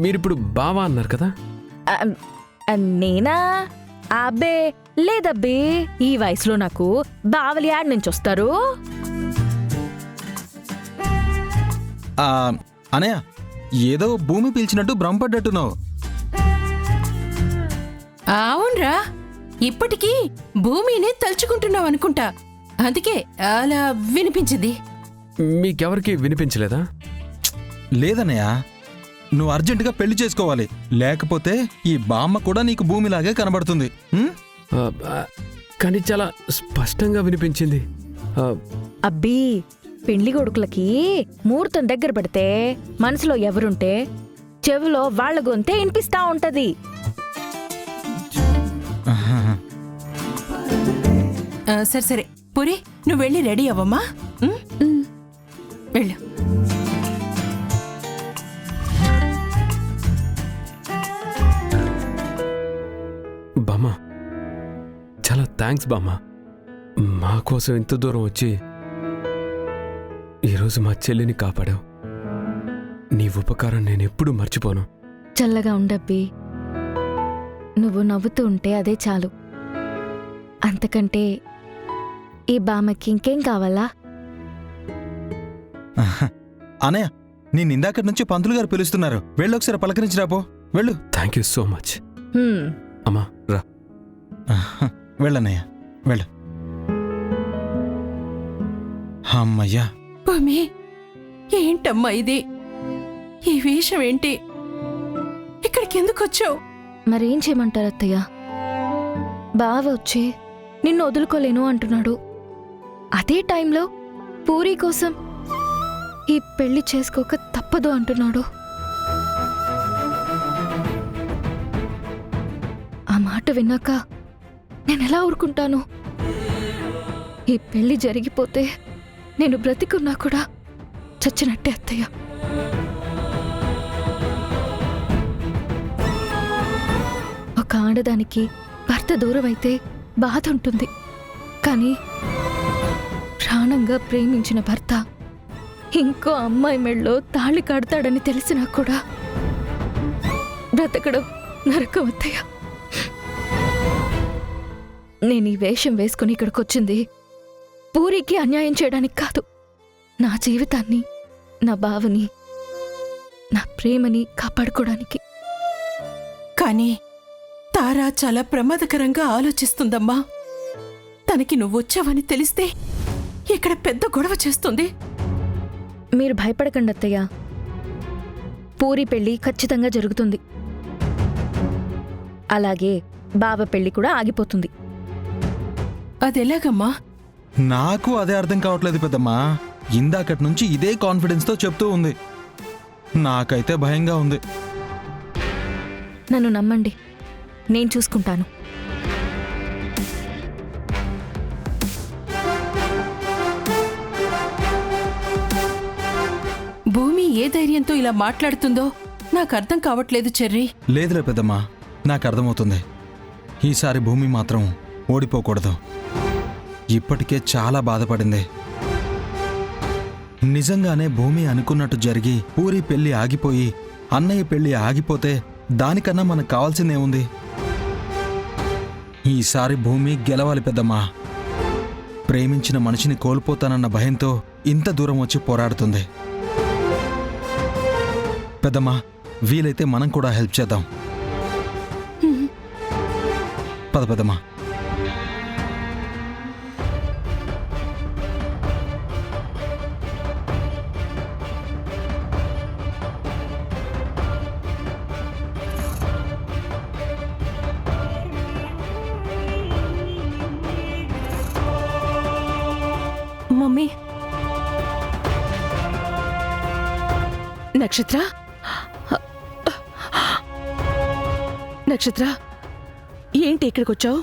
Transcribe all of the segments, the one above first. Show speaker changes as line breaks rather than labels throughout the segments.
మీరిప్పుడు బావా అన్నారు కదా?
నేనా? అబ్బే లేదబ్బే, ఈ వయసులో నాకు బావలి యాడ్ నుంచి వస్తారు.
అనయ్య, ఏదో భూమి పీల్చినట్టు భ్రమపడ్డట్టున్నావు.
అవునరా, ఇప్పటికీ భూమిని తలుచుకుంటున్నావు అనుకుంటా, అందుకే అలా వినిపించింది.
మీకెవరికి వినిపించలేదా?
లేదన్నయ్య, నువ్వు అర్జెంటుగా పెళ్లి చేసుకోవాలి, లేకపోతే ఈ బామ్మ కూడా నీకు భూమిలాగే కనబడుతుంది.
కానీ చాలా స్పష్టంగా వినిపించింది.
అబ్బీ, పెండ్లి కొడుకులకి ముహూర్తం దగ్గర పడితే మనసులో ఎవరుంటే చెవిలో వాళ్ల గొంతే వినిపిస్తా ఉంటది.
సరే సరే పురి, నువ్వు వెళ్ళి రెడీ అవ్వమ్మా. వెళ్ళు.
బామ్మ, చాలా థ్యాంక్స్ బామ్మ. మా కోసం ఇంత దూరం వచ్చి ఈరోజు మా చెల్లిని కాపాడావు. నీ ఉపకారం నేనెప్పుడు మర్చిపోను.
చల్లగా ఉండబ్బీ, నువ్వు నవ్వుతూ ఉంటే అదే చాలు. అంతకంటే ఈ బామ్మకి ఇంకేం కావాలా?
అనయ్య, నేను ఇందాకటి నుంచి పంతులు గారు పిలుస్తున్నారు, వెళ్ళొకసారి పలకరించిరాపో. వెళ్ళు.
Thank you so much. అమ్మా రా.
వెళ్ళన్నయ్య, వెళ్ళు. అమ్మయ్యా.
భూమి, ఏంటమ్మా ఇది? ఈ వేషం ఏంటి? ఇక్కడికి ఎందుకు వచ్చావు?
మరేం చేయమంటారు అత్తయ్య? బావ వచ్చి నిన్ను వదులుకోలేను అంటున్నాడు. అదే టైంలో పూరి కోసం ఈ పెళ్లి చేసుకోక తప్పదు అంటున్నాడు. ఆ మాట విన్నాక నేనెలా ఊరుకుంటాను? ఈ పెళ్లి జరిగిపోతే నేను బ్రతికున్నా కూడా చచ్చినట్టే అత్తయ్య. ఒక ఆడదానికి భర్త దూరమైతే బాధ ఉంటుంది, కానీ ప్రాణంగా ప్రేమించిన భర్త ఇంకో అమ్మాయి మెళ్ళో తాళి కడతాడని తెలిసినా కూడా బ్రతకడం నరకం అత్తయ్య. నేను ఈ వేషం వేసుకుని ఇక్కడికొచ్చింది పూరికి అన్యాయం చేయడానికి కాదు, నా జీవితాన్ని, నా బావని, నా ప్రేమని కాపాడుకోవడానికి.
కానీ తారా చాలా ప్రమాదకరంగా ఆలోచిస్తుందమ్మా. తనకి నువ్వొచ్చావని తెలిస్తే ఇక్కడ పెద్ద గొడవ చేస్తుంది.
మీరు భయపడకండి అత్తయ్య, పూరి పెళ్లి ఖచ్చితంగా జరుగుతుంది. అలాగే బావ పెళ్లి కూడా ఆగిపోతుంది.
అదెలాగమ్మా?
నాకు అదే అర్థం కావట్లేదు పెద్దమ్మా. ఇందాకటి నుంచి ఇదే కాన్ఫిడెన్స్తో చెప్తూ ఉంది. నాకైతే భయంగా ఉంది.
నన్ను నమ్మండి, నేను చూసుకుంటాను.
భూమి ఏ ధైర్యంతో ఇలా మాట్లాడుతుందో నాకు అర్థం కావట్లేదు చెర్రీ.
లేదులే పెద్దమ్మా, నాకు అర్థమవుతుంది. ఈసారి భూమి మాత్రం ఓడిపోకూడదు. ఇప్పటికే చాలా బాధపడింది. నిజంగానే భూమి అనుకున్నట్టు జరిగి పూరి పెళ్లి ఆగిపోయి అన్నయ్య పెళ్లి ఆగిపోతే దానికన్నా మనకు కావాల్సిందేముంది? ఈసారి భూమి గెలవాలి పెద్దమ్మా. ప్రేమించిన మనిషిని కోల్పోతానన్న భయంతో ఇంత దూరం వచ్చి పోరాడుతుంది. పెద్దమ్మా, వీలైతే మనం కూడా హెల్ప్ చేద్దాం. పద పెద్దమ్మా.
మమ్మీ, నక్షత్ర, నక్షత్ర, ఏంటి ఇక్కడికొచ్చావు?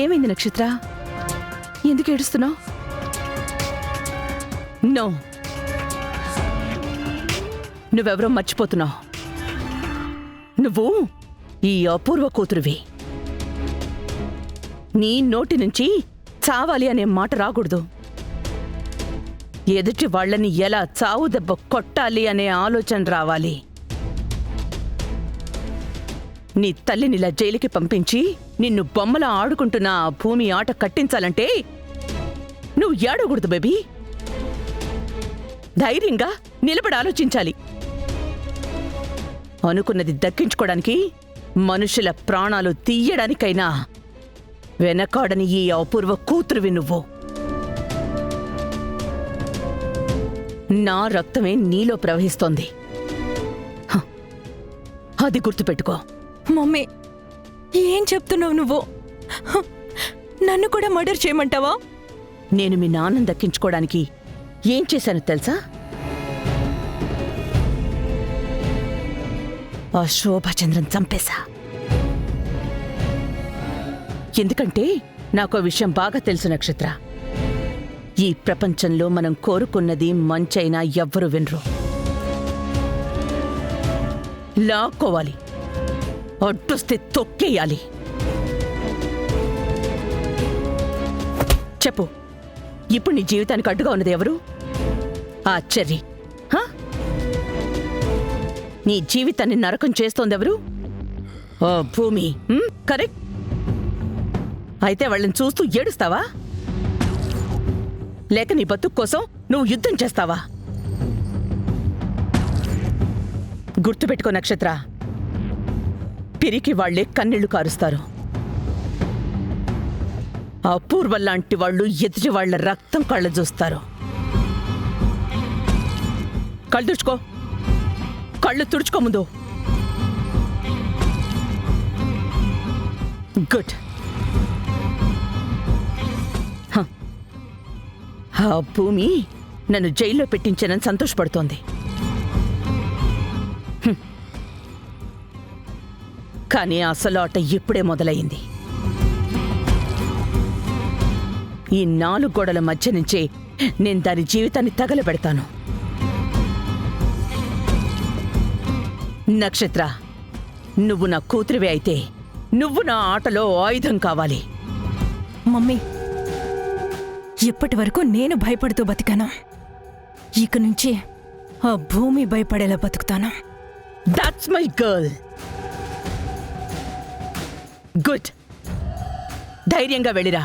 ఏమైంది నక్షత్ర? ఎందుకు ఏడుస్తున్నావు? నో, నువ్వెవరో మర్చిపోతున్నావు. నువ్వు ఈ అపూర్వ కూతురువి. నీ నోటి నుంచి చావాలి అనే మాట రాకూడదు. ఎదుటి వాళ్ళని ఎలా చావు దెబ్బ కొట్టాలి అనే ఆలోచన రావాలి. నీ తల్లినిలా జైలుకి పంపించి నిన్ను బొమ్మలా ఆడుకుంటున్న ఆ భూమి ఆట కట్టించాలంటే నువ్వు ఏడకూడదు బేబీ. ధైర్యంగా నిలబడి ఆలోచించాలి. అనుకున్నది దక్కించుకోవడానికి, మనుషుల ప్రాణాలు తీయడానికైనా వెనకాడని ఈ అపూర్వ కూతురువి నువ్వు. నా రక్తమే నీలో ప్రవహిస్తోంది. హ, అది గుర్తుపెట్టుకో.
మమ్మీ, ఏం చెప్తున్నావు నువ్వు? హ, నన్ను కూడా మర్డర్ చేయమంటావా?
నేను మీ నాన్నను దక్కించుకోవడానికి ఏం చేశాను తెలుసా? ఆ శోభాచంద్రన్ చంపేశా. ఎందుకంటే నాకో విషయం బాగా తెలుసు నక్షత్ర. ఈ ప్రపంచంలో మనం కోరుకున్నది మంచైనా ఎవ్వరూ వినరు. లాక్కోవాలి, అడ్డొస్తే తొక్కేయాలి. చెప్పు, ఇప్పుడు నీ జీవితానికి అడ్డుగా ఉన్నది ఎవరు? ఆ చెర్రీ. హా? నీ జీవితాన్ని నరకం చేస్తోందెవరు? ఓ భూమి. కరెక్ట్. అయితే వాళ్ళని చూస్తూ ఏడుస్తావా? లేక నీ బతుకు కోసం నువ్వు యుద్ధం చేస్తావా? గుర్తుపెట్టుకో నక్షత్ర, పిరికి వాళ్లే కన్నీళ్లు కారుస్తారు. అపూర్వలాంటి వాళ్ళు ఎదుటి వాళ్ల రక్తం కళ్ళ చూస్తారు. కళ్ళు తుడుచుకో, కళ్ళు తుడుచుకో ముందు. గుడ్. ఆ భూమి నన్ను జైల్లో పెట్టించానని సంతోషపడుతోంది. కానీ అసలు ఆట ఇప్పుడే మొదలయ్యింది. ఈ 4 గోడల మధ్య నుంచే నేను దాని జీవితాన్ని తగలబెడతాను. నక్షత్ర, నువ్వు నా కూతురివే అయితే నువ్వు నా ఆటలో ఆయుధం కావాలి.
మమ్మీ, ఇప్పటి వరకు నేను భయపడుతూ బతికాను. ఇక నుంచి ఆ భూమి భయపడేలా బతుకుతాను.
That's my girl. గుడ్. ధైర్యంగా వెళ్ళిరా.